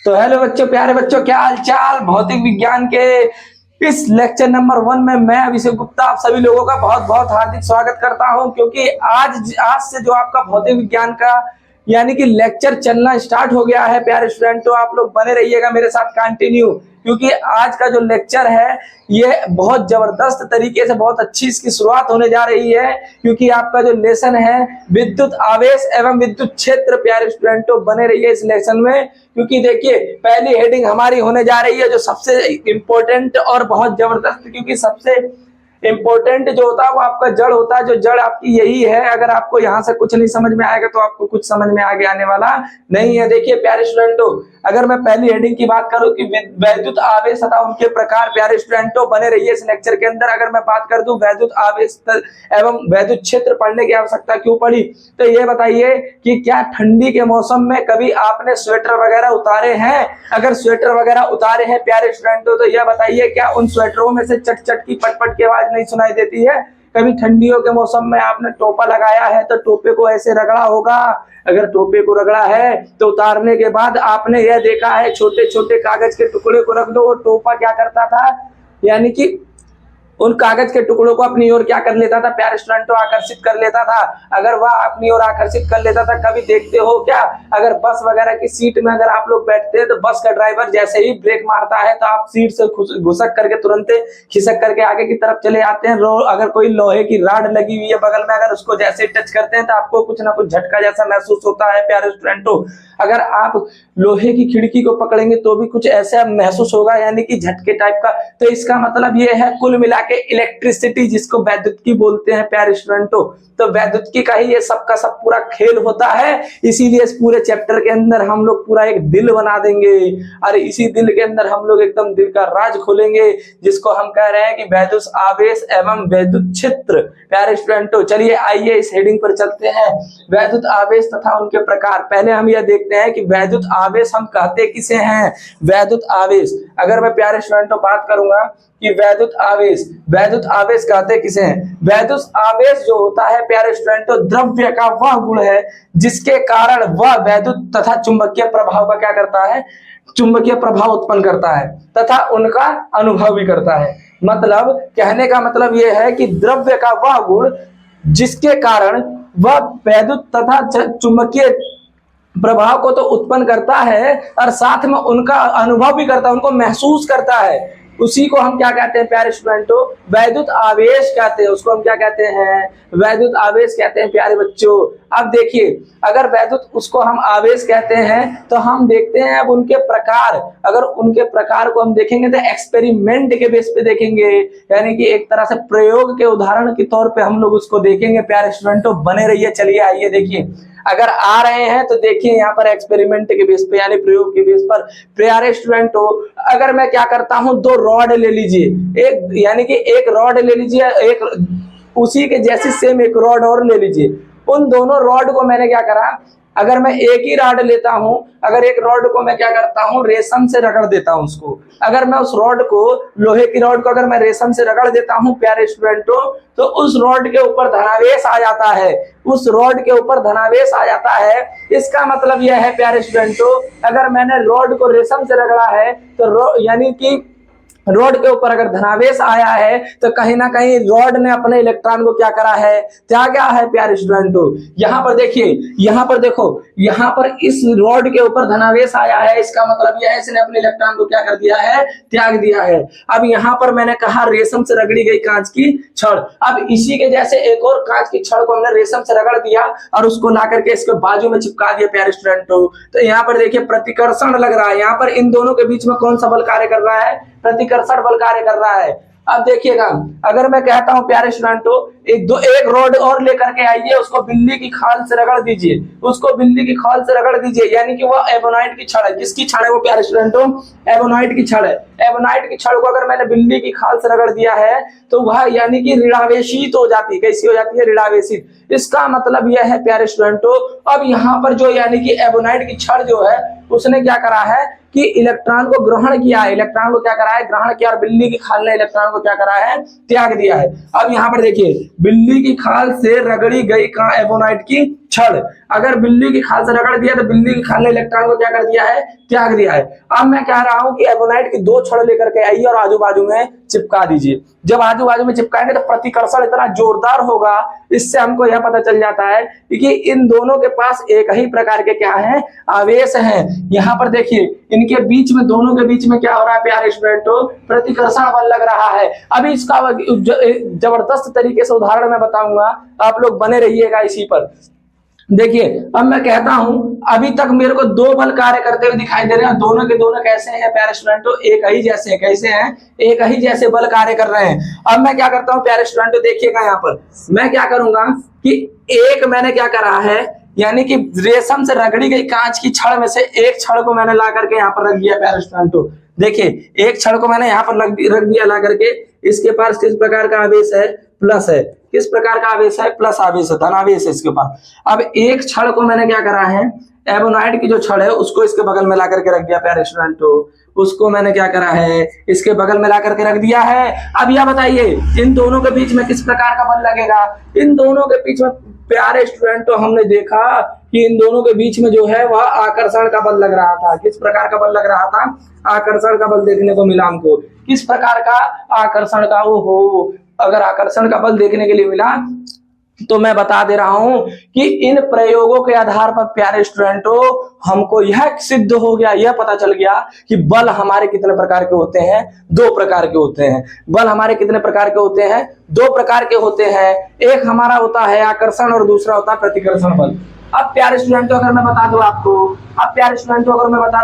तो हेलो बच्चों, प्यारे बच्चों, क्या हाल चाल। भौतिक विज्ञान के इस लेक्चर नंबर 1 में मैं अभिषेक गुप्ता आप सभी लोगों का बहुत बहुत हार्दिक स्वागत करता हूं, क्योंकि आज आज से जो आपका भौतिक विज्ञान का यानी कि लेक्चर चलना स्टार्ट हो गया है। प्यारे स्टूडेंट, तो आप लोग बने रहिएगा मेरे साथ कंटिन्यू, क्योंकि आज का जो लेक्चर है ये बहुत जबरदस्त तरीके से बहुत अच्छी इसकी शुरुआत होने जा रही है, क्योंकि आपका जो लेसन है विद्युत आवेश एवं विद्युत क्षेत्र। प्यारे स्टूडेंटों, बने रहिए इस लेसन में, क्योंकि देखिए पहली हेडिंग हमारी होने जा रही है जो सबसे इंपॉर्टेंट और बहुत जबरदस्त, क्योंकि सबसे इंपॉर्टेंट जो होता है वो आपका जड़ होता है। जो जड़ आपकी यही है। अगर आपको यहाँ से कुछ नहीं समझ में आएगा तो आपको कुछ समझ में आगे आने वाला नहीं है। देखिए प्यारे स्टूडेंटों, अगर मैं पहली हेडिंग की बात करूं कि वैद्युत आवेश तथा उनके प्रकार, प्यारे स्टूडेंटों बने रहिए इस लेक्चर के अंदर। अगर मैं बात कर दूं वैद्युत आवेश एवं वैद्युत क्षेत्र पढ़ने की आवश्यकता क्यों पड़ी, तो ये बताइए कि क्या ठंडी के मौसम में कभी आपने स्वेटर वगैरह उतारे हैं? अगर स्वेटर वगैरह उतारे हैं प्यारे स्टूडेंटों, तो यह बताइए क्या उन स्वेटरों में से चट चट की पट की आवाज नहीं सुनाई देती है? कभी ठंडियों के मौसम में आपने टोपा लगाया है तो टोपे को ऐसे रगड़ा होगा। अगर टोपे को रगड़ा है तो उतारने के बाद आपने यह देखा है छोटे छोटे कागज के टुकड़े को रख दो। वो टोपा क्या करता था, यानी कि उन कागज के टुकड़ों को अपनी ओर क्या कर लेता था प्यारे स्टूडेंटों, आकर्षित कर लेता था। अगर वह अपनी ओर आकर्षित कर लेता था, कभी देखते हो क्या, अगर बस वगैरह की सीट में अगर आप लोग बैठते हैं तो बस का ड्राइवर जैसे ही ब्रेक मारता है तो आप सीट से घुसक करके तुरंत खिसक करके आगे की तरफ चले आते हैं। अगर कोई लोहे की राड लगी हुई है बगल में, अगर उसको जैसे टच करते हैं तो आपको कुछ ना कुछ झटका जैसा महसूस होता है। प्यारे स्टूडेंटों, अगर आप लोहे की खिड़की को पकड़ेंगे तो भी कुछ ऐसा महसूस होगा, यानी कि झटके टाइप का। तो इसका मतलब ये है कुल मिला के इलेक्ट्रिसिटी, जिसको वैद्युत की बोलते हैं प्यारे स्टूडेंटों, तो वैद्युत की का ही ये सबका सब पूरा खेल होता है। इसीलिए इस पूरे चैप्टर के अंदर हम लोग पूरा एक दिल बना देंगे, और इसी दिल के अंदर हम लोग एकदम दिल का राज खोलेंगे, जिसको हम कह रहे हैं कि वैद्युत आवेश एवं वैद्युत क्षेत्र। प्यारे स्टूडेंटों, चलिए आइए इस हेडिंग पर चलते हैं, वैद्युत आवेश तथा उनके प्रकार। पहले हम यह देखते हैं कि वैद्युत आवेश हम कहते किसे हैं। वैद्युत आवेश, अगर मैं प्यारे स्टूडेंटों बात करूंगा कि वैद्युत आवेश कहते किसे हैं। वैद्युत आवेश जो होता है प्यारे स्टूडेंटों, द्रव्य का वह गुण है जिसके कारण वह वैद्युत तथा चुंबकीय प्रभाव का क्या करता है, चुंबकीय प्रभाव उत्पन्न करता है तथा उनका अनुभव भी करता है। मतलब कहने का मतलब यह है कि द्रव्य का वह गुण जिसके कारण वह वैद्युत तथा चुंबकीय प्रभाव को तो उत्पन्न करता है और साथ में उनका अनुभव भी करता है, उनको महसूस करता है। उसी को हम क्या कहते हैं प्यारे स्टूडेंटों, वैद्युत आवेश कहते हैं। उसको हम क्या कहते हैं, वैद्युत आवेश कहते हैं प्यारे बच्चों। अब देखिए, अगर वैद्युत उसको हम आवेश कहते हैं तो हम देखते हैं अब उनके प्रकार। अगर उनके प्रकार को हम देखेंगे तो एक्सपेरिमेंट के बेस पे देखेंगे, यानी कि एक तरह से प्रयोग के उदाहरण के तौर पे हम लोग उसको देखेंगे। प्यारे स्टूडेंटों बने रहिए, चलिए आइए देखिए। अगर आ रहे हैं तो देखिए यहाँ पर एक्सपेरिमेंट के बेस पे यानी प्रयोग के बेस पर। प्यारे स्टूडेंटों, अगर मैं क्या करता हूं, दो रॉड ले लीजिए, एक यानी कि एक रॉड ले लीजिए, एक उसी के जैसी सेम एक रॉड और ले लीजिए। उन दोनों रॉड को मैंने क्या करा, अगर मैं एक ही रॉड लेता हूं, अगर एक रॉड को मैं क्या करता हूं, रेशम से रगड़ देता हूं उसको। अगर मैं उस रॉड को, लोहे की रॉड को अगर मैं रेशम से रगड़ देता हूं प्यारे स्टूडेंटों, तो उस रॉड के ऊपर धनावेश आ जाता है। उस रॉड के ऊपर धनावेश आ जाता है। इसका मतलब यह है प्यारे स्टूडेंटों, अगर मैंने रॉड को रेशम से रगड़ा है तो यानी कि रॉड के ऊपर अगर धनावेश आया है तो कहीं ना कहीं रॉड ने अपने इलेक्ट्रॉन को क्या करा है, त्यागा है। प्यारे स्टूडेंटों यहाँ पर देखिए, यहाँ पर देखो, यहाँ पर इस रॉड के ऊपर धनावेश आया है, इसका मतलब यह है इसने अपने इलेक्ट्रॉन को क्या कर दिया है, त्याग दिया है। अब यहाँ पर मैंने कहा रेशम से रगड़ी गई कांच की छड़। अब इसी के जैसे एक और कांच की छड़ को हमने रेशम से रगड़ दिया और उसको ला करके इसके बाजू में चिपका दिया। प्यारे स्टूडेंटों, तो यहाँ पर देखिए प्रतिकर्षण लग रहा है। यहाँ पर इन दोनों के बीच में कौन सा बल कार्य कर रहा है, प्रतिकर्षण बल कार्य कर रहा है। अब देखिएगा, अगर मैं कहता हूं प्यारे स्टूडेंटों, एक रॉड और लेकर के आइए, उसको बिल्ली की खाल से रगड़ दीजिए, उसको बिल्ली की खाल से रगड़ दीजिए, यानी कि वो एबोनाइट की छड़ है। किसकी छड़ है वो प्यारे स्टूडेंटों, एबोनाइट की छड़ है। एबोनाइट की छड़ को अगर मैंने बिल्ली की खाल से रगड़ दिया है तो वह यानी कि ऋणावेशित हो जाती है। कैसी हो जाती है, ऋणावेशित। इसका मतलब यह है प्यारे स्टूडेंटों, अब यहाँ पर जो यानी कि एबोनाइट की छड़ जो है उसने क्या करा है कि इलेक्ट्रॉन को ग्रहण किया है, इलेक्ट्रॉन को क्या करा है, ग्रहण किया, और बिल्ली की खाल ने इलेक्ट्रॉन को क्या करा है, त्याग दिया है। अब यहाँ पर देखिए, बिल्ली की खाल से रगड़ी गई एबोनाइट की छड़, अगर बिल्ली की खाल से रगड़ दिया तो बिल्ली की खाल ने इलेक्ट्रॉन को क्या कर दिया है, त्याग दिया है। अब मैं कह रहा हूं कि एबोनाइट की 2 छड़ लेकर के आइए और आजू बाजू में चिपका दीजिए। जब आजू बाजू में चिपकाएंगे तो प्रतिकर्षण इतना जोरदार होगा, इससे हमको यह पता चल जाता है कि इन दोनों के पास एक ही प्रकार के क्या है, आवेश हैं। यहाँ पर देखिए इनके बीच में, दोनों के बीच में क्या हो रहा है प्यारे स्टूडेंटों, प्रतिकर्षण बल लग रहा है। अभी इसका जबरदस्त तरीके से उदाहरण मैं बताऊंगा, आप लोग बने रहिएगा इसी पर। देखिए अब मैं कहता हूं, अभी तक मेरे को 2 बल कार्य करते हुए दिखाई दे रहे हैं, दोनों के दोनों कैसे हैं प्यारे स्टूडेंटों, एक ही जैसे हैं। कैसे हैं? एक ही जैसे बल कार्य कर रहे हैं। अब मैं क्या करता हूं प्यारे स्टूडेंटों, देखिएगा यहाँ पर मैं क्या करूंगा कि एक मैंने क्या करा है, यानी कि रेशम से रगड़ी गई कांच की छड़ में से एक छड़ को मैंने ला करके यहाँ पर रख दिया प्यारे स्टूडेंटों। देखिए एक छड़ को मैंने यहाँ पर रख दिया ला करके, इसके पास किस प्रकार का आवेश है, प्लस है। किस प्रकार का आवेश है, प्लस आवेश है, धनावेश है इसके पास। अब एक छड़ को मैंने क्या करा है, एबोनाइट की जो छड़ है उसको इसके बगल में ला करके रख दिया प्यारे स्टूडेंटों, उसको मैंने क्या करा है, इसके बगल में ला करके रख दिया है। अब यह बताइए इन दोनों के बीच में किस प्रकार का बल लगेगा। इन दोनों के बीच में प्यारे स्टूडेंटों हमने देखा कि इन दोनों के बीच में जो है वह आकर्षण का बल लग रहा था। किस प्रकार का बल लग रहा था, आकर्षण का बल देखने को मिला हमको। किस प्रकार का, आकर्षण का। ओहो, अगर आकर्षण का बल देखने के लिए मिला तो मैं बता दे रहा हूं कि इन प्रयोगों के आधार पर प्यारे स्टूडेंटों हमको यह सिद्ध हो गया, यह पता चल गया कि बल हमारे कितने प्रकार के होते हैं, 2 प्रकार के होते हैं। बल हमारे कितने प्रकार के होते हैं, 2 प्रकार के होते हैं। एक हमारा होता है आकर्षण और दूसरा होता है प्रतिकर्षण बल। अब प्यारे स्टूडेंटों अगर मैं बता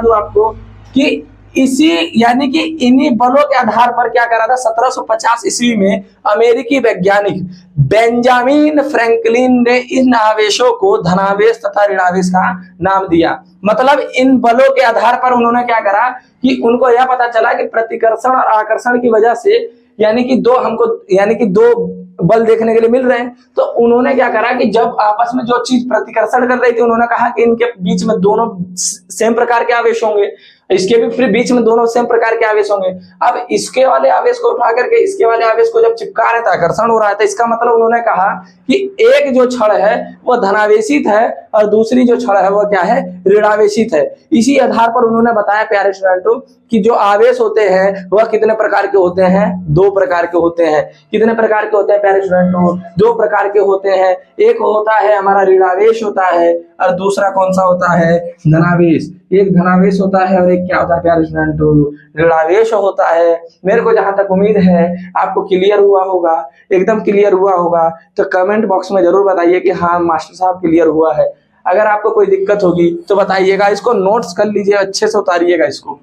दूं आपको कि इसी यानी कि इन्हीं बलों के आधार पर क्या करा था, 1750 ईस्वी में अमेरिकी वैज्ञानिक बेंजामिन फ्रैंकलिन ने इन आवेशों को धनावेश तथा ऋणावेश का नाम दिया। मतलब इन बलों के आधार पर उन्होंने क्या करा कि उनको यह पता चला कि प्रतिकर्षण और आकर्षण की वजह से यानी कि 2 बल देखने के लिए मिल रहे हैं। तो उन्होंने क्या करा कि जब आपस में जो चीज प्रतिकर्षण कर रही थी, उन्होंने कहा कि इनके बीच में दोनों सेम प्रकार के आवेश होंगे, इसके भी फिर बीच में दोनों सेम प्रकार के आवेश होंगे। अब इसके वाले आवेश को उठा करके इसके वाले आवेश को जब चिपका रहे थे, आकर्षण हो रहा था, इसका मतलब उन्होंने कहा कि एक जो छड़ है वह धनावेशित है और दूसरी जो छड़ है वह क्या है, ऋणावेशित है। इसी आधार पर उन्होंने बताया प्यारे स्टूडेंटों कि जो आवेश होते हैं वह कितने प्रकार के होते हैं, 2 प्रकार के होते हैं। कितने प्रकार के होते हैं प्यारे स्टूडेंटों, 2 प्रकार के होते हैं। एक होता है हमारा ऋणावेश होता है और दूसरा कौन सा होता है, धनावेश। एक धनावेश होता है और एक क्या होता है प्यारे स्टूडेंटों, ऋणावेश होता है। मेरे को जहां तक उम्मीद है आपको क्लियर हुआ होगा, एकदम क्लियर हुआ होगा। तो कमेंट बॉक्स में जरूर बताइए कि हाँ मास्टर साहब क्लियर हुआ है। अगर आपको कोई दिक्कत होगी तो बताइएगा, इसको नोट्स कर लीजिए, अच्छे से उतारिएगा इसको।